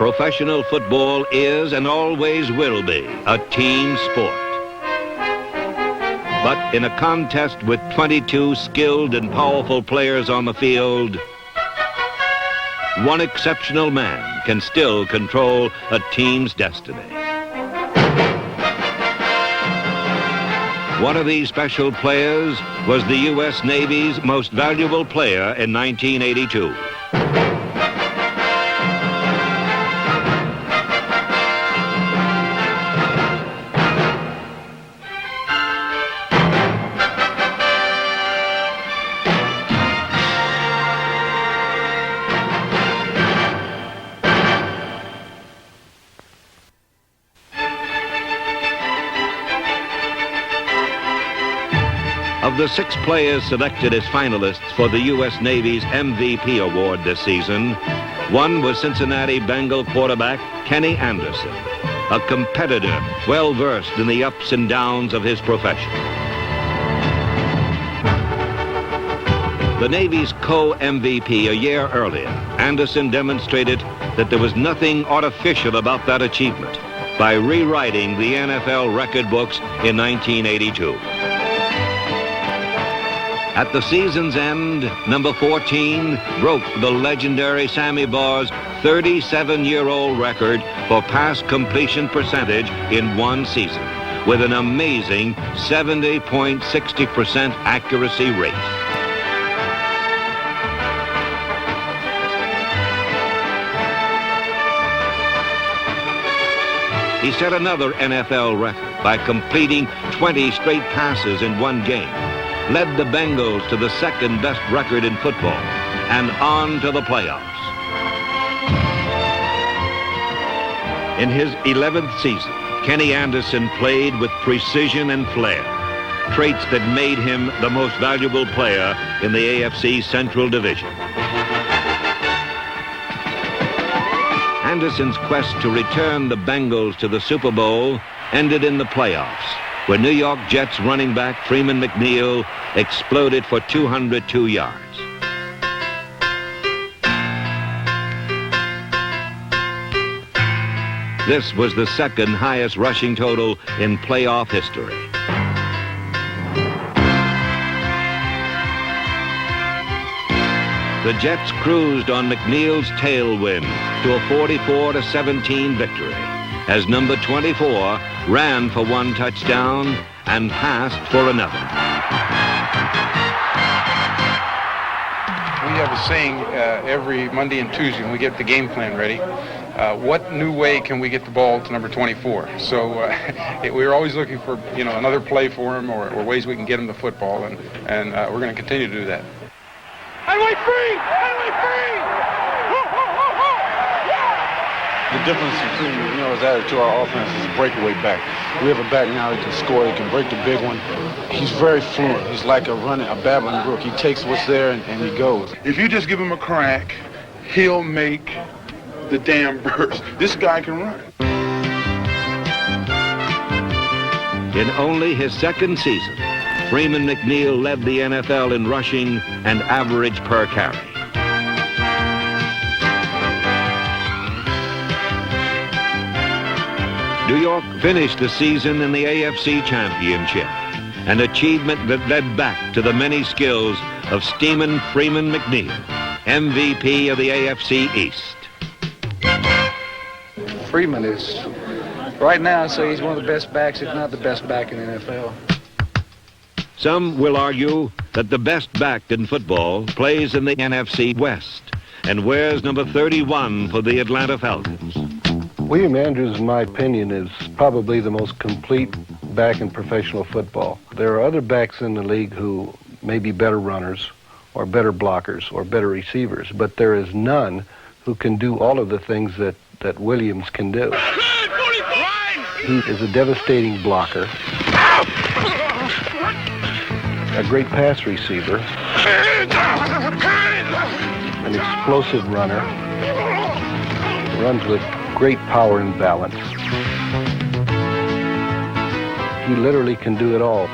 Professional football is and always will be a team sport. But in a contest with 22 skilled and powerful players on the field, one exceptional man can still control a team's destiny. One of these special players was the U.S. Navy's most valuable player in 1982. Of the 6 players selected as finalists for the U.S. Navy's MVP award this season, one was Cincinnati Bengal quarterback Kenny Anderson, a competitor well-versed in the ups and downs of his profession. The Navy's co-MVP a year earlier, Anderson demonstrated that there was nothing artificial about that achievement by rewriting the NFL record books in 1982. At the season's end, number 14 broke the legendary Sammy Baugh 37-year-old record for pass completion percentage in one season with an amazing 70.60% accuracy rate. He set another NFL record by completing 20 straight passes in one game, led the Bengals to the second-best record in football, and on to the playoffs. In his 11th season, Kenny Anderson played with precision and flair, traits that made him the most valuable player in the AFC Central Division. Anderson's quest to return the Bengals to the Super Bowl ended in the playoffs, where New York Jets running back Freeman McNeil exploded for 202 yards. This was the second highest rushing total in playoff history. The Jets cruised on McNeil's tailwind to a 44-17 victory, as number 24 ran for one touchdown and passed for another. We have a saying every Monday and Tuesday when we get the game plan ready. What new way can we get the ball to number 24? So we're always looking for, another play for him or ways we can get him the football, and we're going to continue to do that. Highway free! Highway free! The difference between, his attitude to our offense is a breakaway back. We have a back now that can score, he can break the big one. He's very fluent. He's like a babbling brook. He takes what's there and he goes. If you just give him a crack, he'll make the damn burst. This guy can run. In only his second season, Freeman McNeil led the NFL in rushing and average per carry. New York finished the season in the AFC Championship, an achievement that led back to the many skills of Steeman Freeman McNeil, MVP of the AFC East. Freeman is, right now, I'd say he's one of the best backs, if not the best back in the NFL. Some will argue that the best back in football plays in the NFC West and wears number 31 for the Atlanta Falcons. William Andrews, in my opinion, is probably the most complete back in professional football. There are other backs in the league who may be better runners or better blockers or better receivers, but there is none who can do all of the things that Williams can do. He is a devastating blocker, a great pass receiver, an explosive runner, runs with great power and balance. He literally can do it all.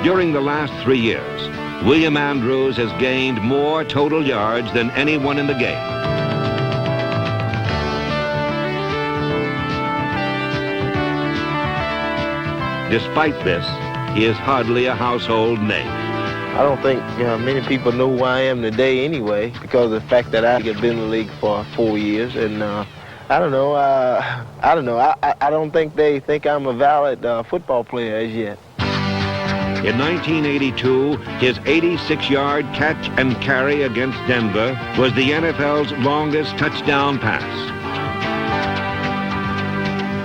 during the last 3 years, William Andrews has gained more total yards than anyone in the game. Despite this, he is hardly a household name. I don't think many people know who I am today anyway, because of the fact that I've been in the league for 4 years, and I don't know. I don't think they think I'm a valid football player as yet. In 1982, his 86-yard catch and carry against Denver was the NFL's longest touchdown pass.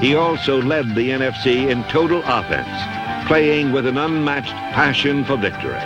He also led the NFC in total offense, playing with an unmatched passion for victory.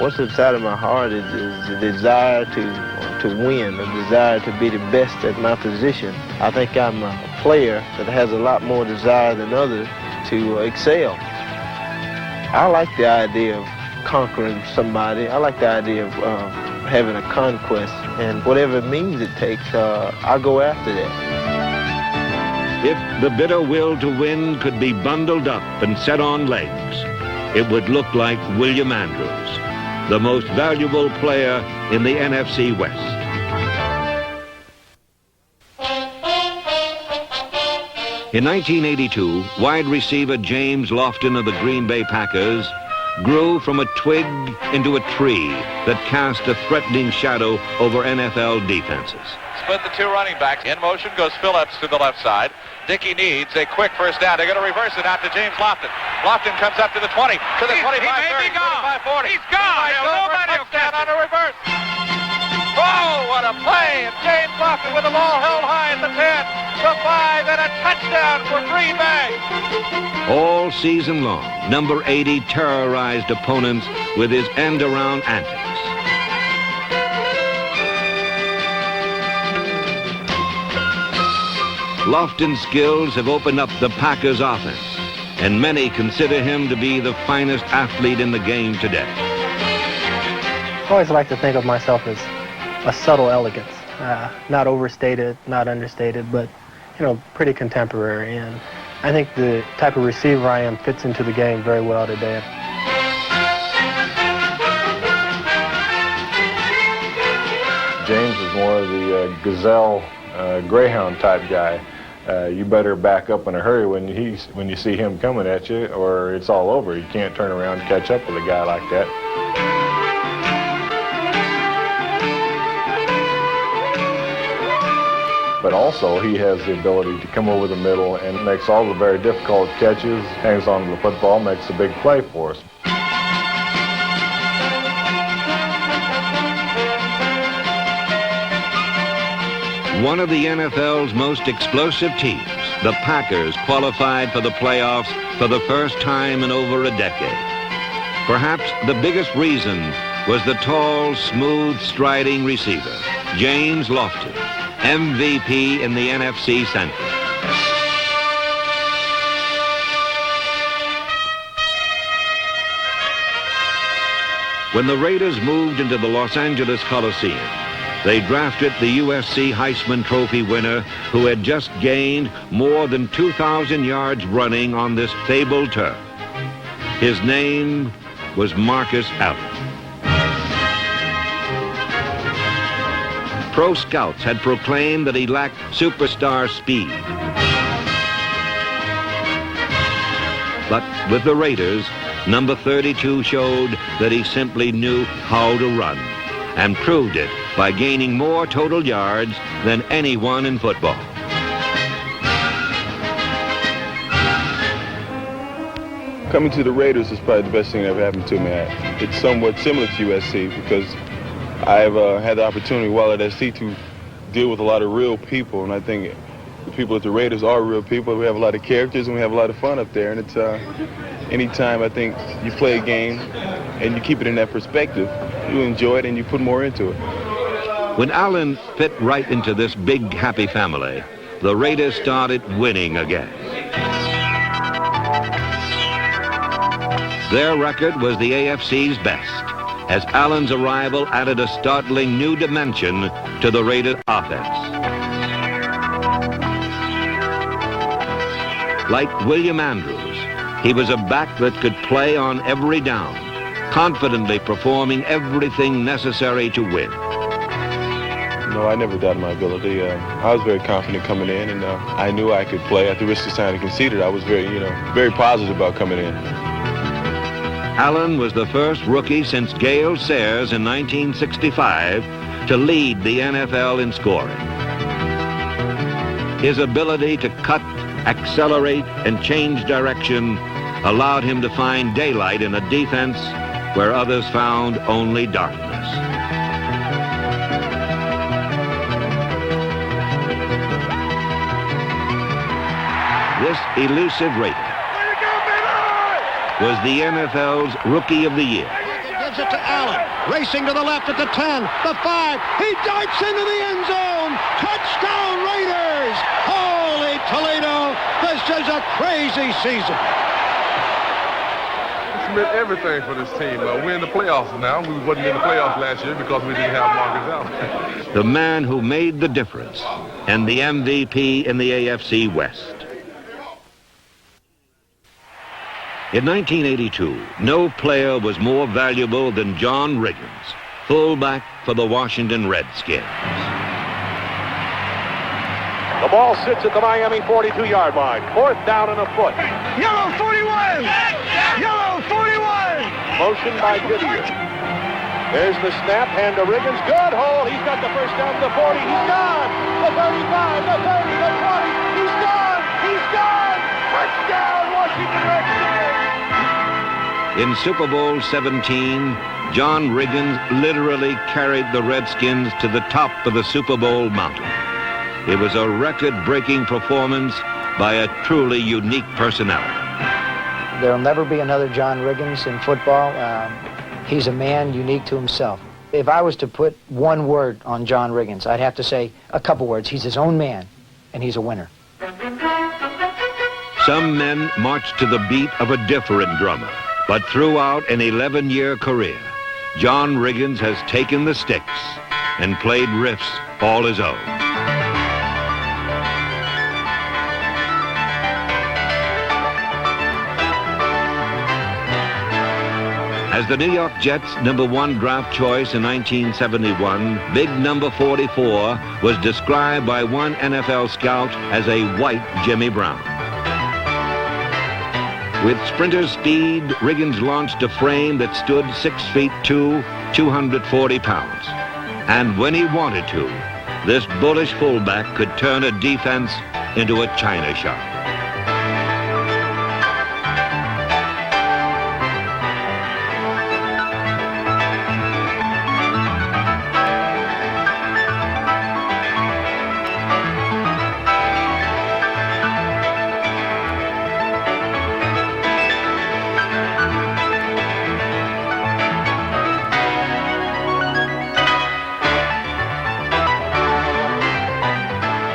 What's inside of my heart is the desire to win, the desire to be the best at my position. I think I'm a player that has a lot more desire than others to excel. I like the idea of conquering somebody. I like the idea of having a conquest, and whatever means it takes, I'll go after that. If the bitter will to win could be bundled up and set on legs, it would look like William Andrews, the most valuable player in the NFC West. In 1982, wide receiver James Lofton of the Green Bay Packers grew from a twig into a tree that cast a threatening shadow over NFL defenses. Split the two running backs. In motion goes Phillips to the left side. Dickey needs a quick first down. They're going to reverse it out to James Lofton. Lofton comes up to the 20, to the 25, 30, 25, 40. He's gone. Nobody will catch on a reverse. Oh, what a play! And James Lofton with the ball held high at the 10, the 5, and a touchdown for Green Bay. All season long, number 80 terrorized opponents with his end-around antics. Lofton's skills have opened up the Packers' offense, and many consider him to be the finest athlete in the game today. I always like to think of myself as a subtle elegance, not overstated, not understated, but, you know, pretty contemporary. And I think the type of receiver I am fits into the game very well today. James is more of the gazelle, greyhound type guy. You better back up in a hurry when you see him coming at you, or it's all over. You can't turn around and catch up with a guy like that. But also, he has the ability to come over the middle and makes all the very difficult catches, hangs on to the football, makes a big play for us. One of the NFL's most explosive teams, the Packers, qualified for the playoffs for the first time in over a decade. Perhaps the biggest reason was the tall, smooth, striding receiver, James Lofton, MVP in the NFC Central. When the Raiders moved into the Los Angeles Coliseum, they drafted the USC Heisman Trophy winner who had just gained more than 2,000 yards running on this fabled turf. His name was Marcus Allen. Pro scouts had proclaimed that he lacked superstar speed. But with the Raiders, number 32 showed that he simply knew how to run, and proved it by gaining more total yards than anyone in football. Coming to the Raiders is probably the best thing that ever happened to me. It's somewhat similar to USC because I've had the opportunity while at SC to deal with a lot of real people, and I think the people at the Raiders are real people. We have a lot of characters and we have a lot of fun up there, and it's anytime I think you play a game and you keep it in that perspective, you enjoy it and you put more into it. When Allen fit right into this big, happy family, the Raiders started winning again. Their record was the AFC's best, as Allen's arrival added a startling new dimension to the Raiders' offense. Like William Andrews, He was a back that could play on every down, confidently performing everything necessary to win. No, I never doubted my ability. I was very confident coming in, and I knew I could play. At the risk of sounding conceited, I was very positive about coming in. Allen was the first rookie since Gale Sayers in 1965 to lead the NFL in scoring. His ability to cut, accelerate, and change direction allowed him to find daylight in a defense where others found only darkness. This elusive Raider was the NFL's Rookie of the Year. Gives it to Allen, racing to the left at the 10, the 5. He darts into the end zone. Touchdown Raiders! Holy Toledo, this is a crazy season. It's meant everything for this team. We're in the playoffs now. We wasn't in the playoffs last year because we didn't have Marcus Allen. The man who made the difference and the MVP in the AFC West. In 1982, no player was more valuable than John Riggins, fullback for the Washington Redskins. The ball sits at the Miami 42-yard line. 4th down and a foot. Yellow 41! Yellow 41! Motion by Goodyear. There's the snap, hand to Riggins. Good hold. He's got the first down to the 40. He's gone. The 35, the 30, the 20. He's gone. He's gone. Touchdown, Washington Redskins. In Super Bowl 17, John Riggins literally carried the Redskins to the top of the Super Bowl mountain. It was a record-breaking performance by a truly unique personality. There'll never be another John Riggins in football. He's a man unique to himself. If I was to put one word on John Riggins, I'd have to say a couple words. He's his own man, and he's a winner. Some men march to the beat of a different drummer, but throughout an 11-year career, John Riggins has taken the sticks and played riffs all his own. As the New York Jets' #1 draft choice in 1971, Big Number 44 was described by one NFL scout as a white Jimmy Brown. With sprinter speed, Riggins launched a frame that stood 6'2", 240 pounds. And when he wanted to, this bullish fullback could turn a defense into a china shop.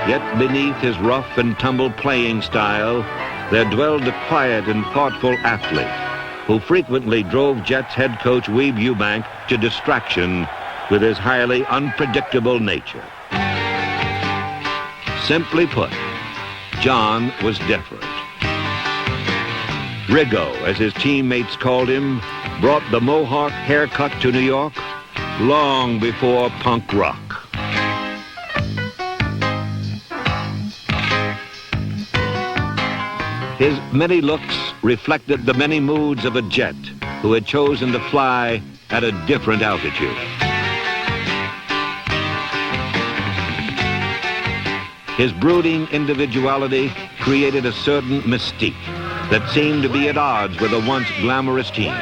Yet beneath his rough and tumble playing style, there dwelled a quiet and thoughtful athlete who frequently drove Jets head coach Weeb Ewbank to distraction with his highly unpredictable nature. Simply put, John was different. Riggo, as his teammates called him, brought the Mohawk haircut to New York long before punk rock. His many looks reflected the many moods of a Jet who had chosen to fly at a different altitude. His brooding individuality created a certain mystique that seemed to be at odds with a once glamorous team,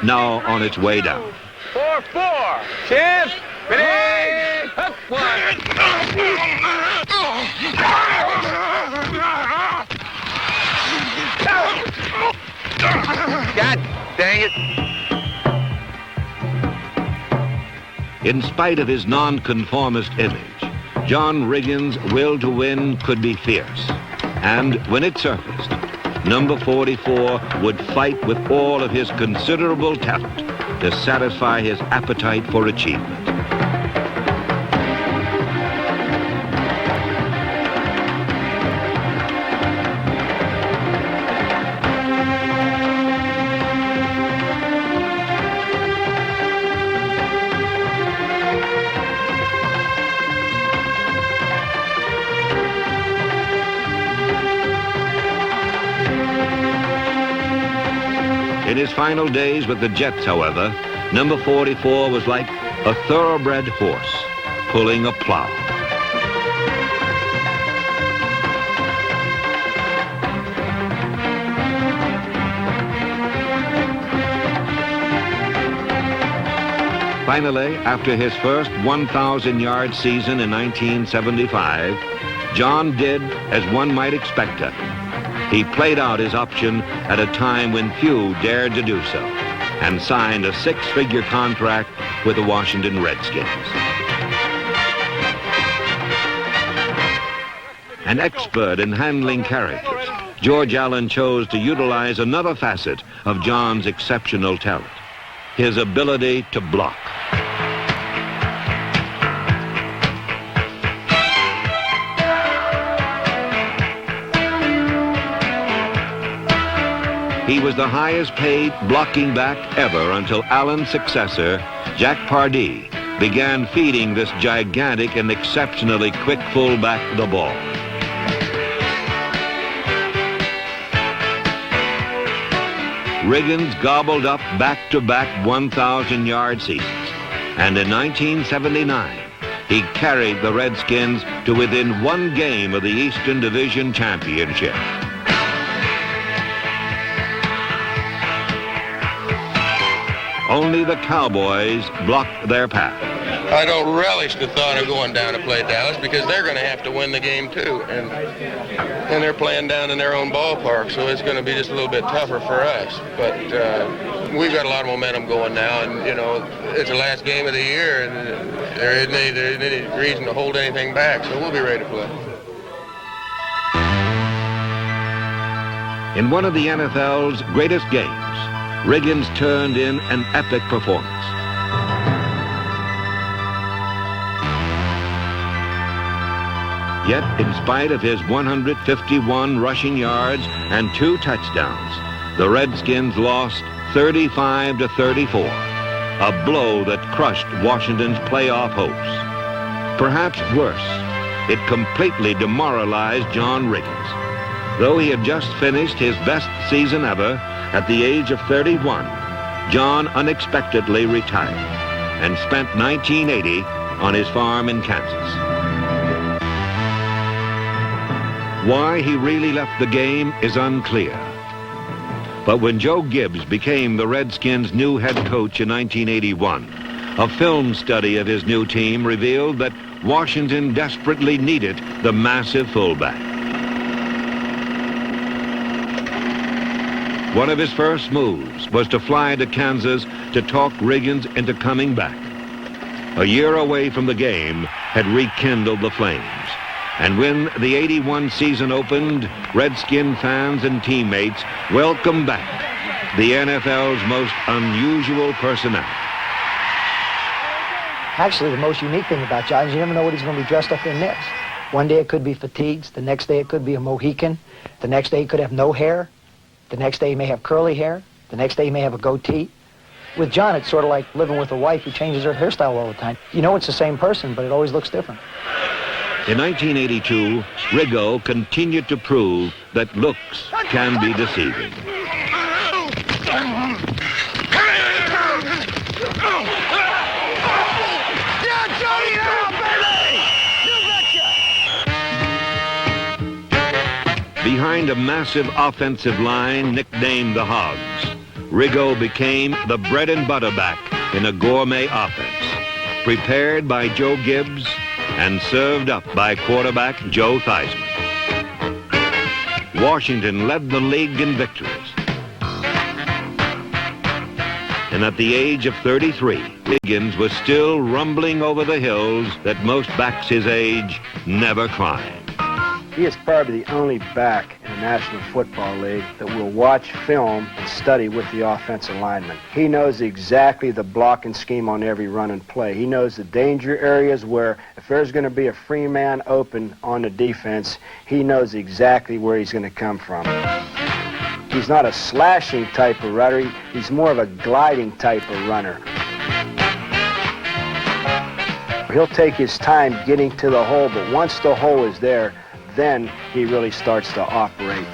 now on its way down. 4-4. Chance. Ready. Hook one. God dang it. In spite of his nonconformist image, John Riggins' will to win could be fierce. And when it surfaced, number 44 would fight with all of his considerable talent to satisfy his appetite for achievement. In his final days with the Jets, however, number 44 was like a thoroughbred horse pulling a plow. Finally, after his first 1,000-yard season in 1975, John did as one might expect of him. He played out his option at a time when few dared to do so, and signed a six-figure contract with the Washington Redskins. An expert in handling characters, George Allen chose to utilize another facet of John's exceptional talent, his ability to block. He was the highest paid blocking back ever until Allen's successor, Jack Pardee, began feeding this gigantic and exceptionally quick fullback the ball. Riggins gobbled up back-to-back 1,000-yard seasons, and in 1979, he carried the Redskins to within one game of the Eastern Division Championship. Only the Cowboys blocked their path. I don't relish the thought of going down to play Dallas because they're going to have to win the game too, and they're playing down in their own ballpark, so it's going to be just a little bit tougher for us. But we've got a lot of momentum going now, and you know it's the last game of the year, and there isn't any reason to hold anything back, so we'll be ready to play. In one of the NFL's greatest games, Riggins turned in an epic performance. Yet, in spite of his 151 rushing yards and 2 touchdowns, the Redskins lost 35-34, a blow that crushed Washington's playoff hopes. Perhaps worse, it completely demoralized John Riggins. Though he had just finished his best season ever, at the age of 31, John unexpectedly retired and spent 1980 on his farm in Kansas. Why he really left the game is unclear. But when Joe Gibbs became the Redskins' new head coach in 1981, a film study of his new team revealed that Washington desperately needed the massive fullback. One of his first moves was to fly to Kansas to talk Riggins into coming back. A year away from the game had rekindled the flames. And when the 81 season opened, Redskin fans and teammates welcomed back the NFL's most unusual personnel. Actually, the most unique thing about John is you never know what he's going to be dressed up in next. One day it could be fatigues. The next day it could be a Mohican. The next day he could have no hair. The next day he may have curly hair. The next day he may have a goatee. With John, it's sort of like living with a wife who changes her hairstyle all the time. You know it's the same person, but it always looks different. In 1982, Riggo continued to prove that looks can be deceiving. Behind a massive offensive line nicknamed the Hogs, Riggo became the bread and butter back in a gourmet offense, prepared by Joe Gibbs and served up by quarterback Joe Theismann. Washington led the league in victories. And at the age of 33, Riggins was still rumbling over the hills that most backs his age never climbed. He is probably the only back in the National Football League that will watch film and study with the offensive lineman. He knows exactly the blocking scheme on every run and play. He knows the danger areas where if there's going to be a free man open on the defense, he knows exactly where he's going to come from. He's not a slashing type of runner. He's more of a gliding type of runner. He'll take his time getting to the hole, but once the hole is there, then he really starts to operate.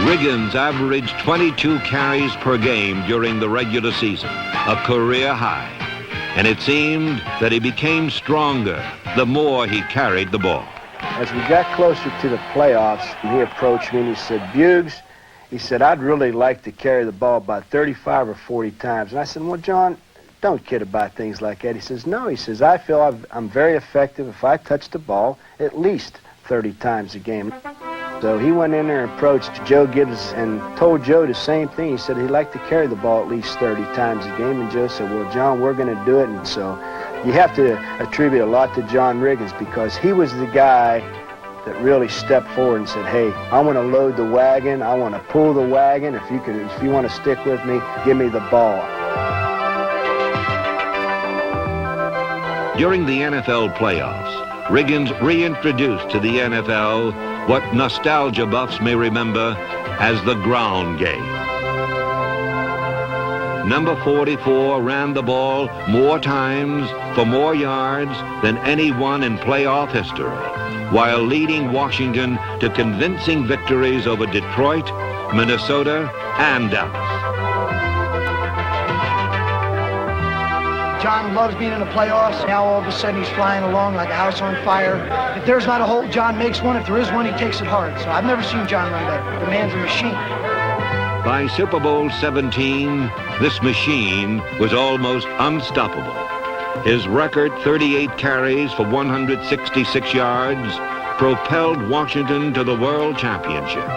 Riggins averaged 22 carries per game during the regular season, a career high. And it seemed that he became stronger the more he carried the ball. As we got closer to the playoffs, he approached me and he said, "Buggs," he said, "I'd really like to carry the ball about 35 or 40 times. And I said, "Well, John, don't kid about things like that." He says, "No," he says, "I feel I'm very effective if I touch the ball at least 30 times a game." So he went in there and approached Joe Gibbs and told Joe the same thing. He said he'd like to carry the ball at least 30 times a game. And Joe said, "Well, John, we're going to do it." And so you have to attribute a lot to John Riggins, because he was the guy that really stepped forward and said, "Hey, I want to load the wagon. I want to pull the wagon. If you want to stick with me, give me the ball." During the NFL playoffs, Riggins reintroduced to the NFL what nostalgia buffs may remember as the ground game. Number 44 ran the ball more times for more yards than anyone in playoff history, while leading Washington to convincing victories over Detroit, Minnesota, and Dallas. John loves being in the playoffs. Now all of a sudden he's flying along like a house on fire. If there's not a hole, John makes one. If there is one, he takes it hard. So I've never seen John run better. The man's a machine. By Super Bowl 17, this machine was almost unstoppable. His record 38 carries for 166 yards propelled Washington to the World Championship.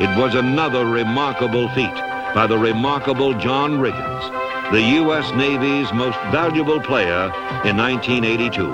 It was another remarkable feat by the remarkable John Riggins, the U.S. Navy's most valuable player in 1982.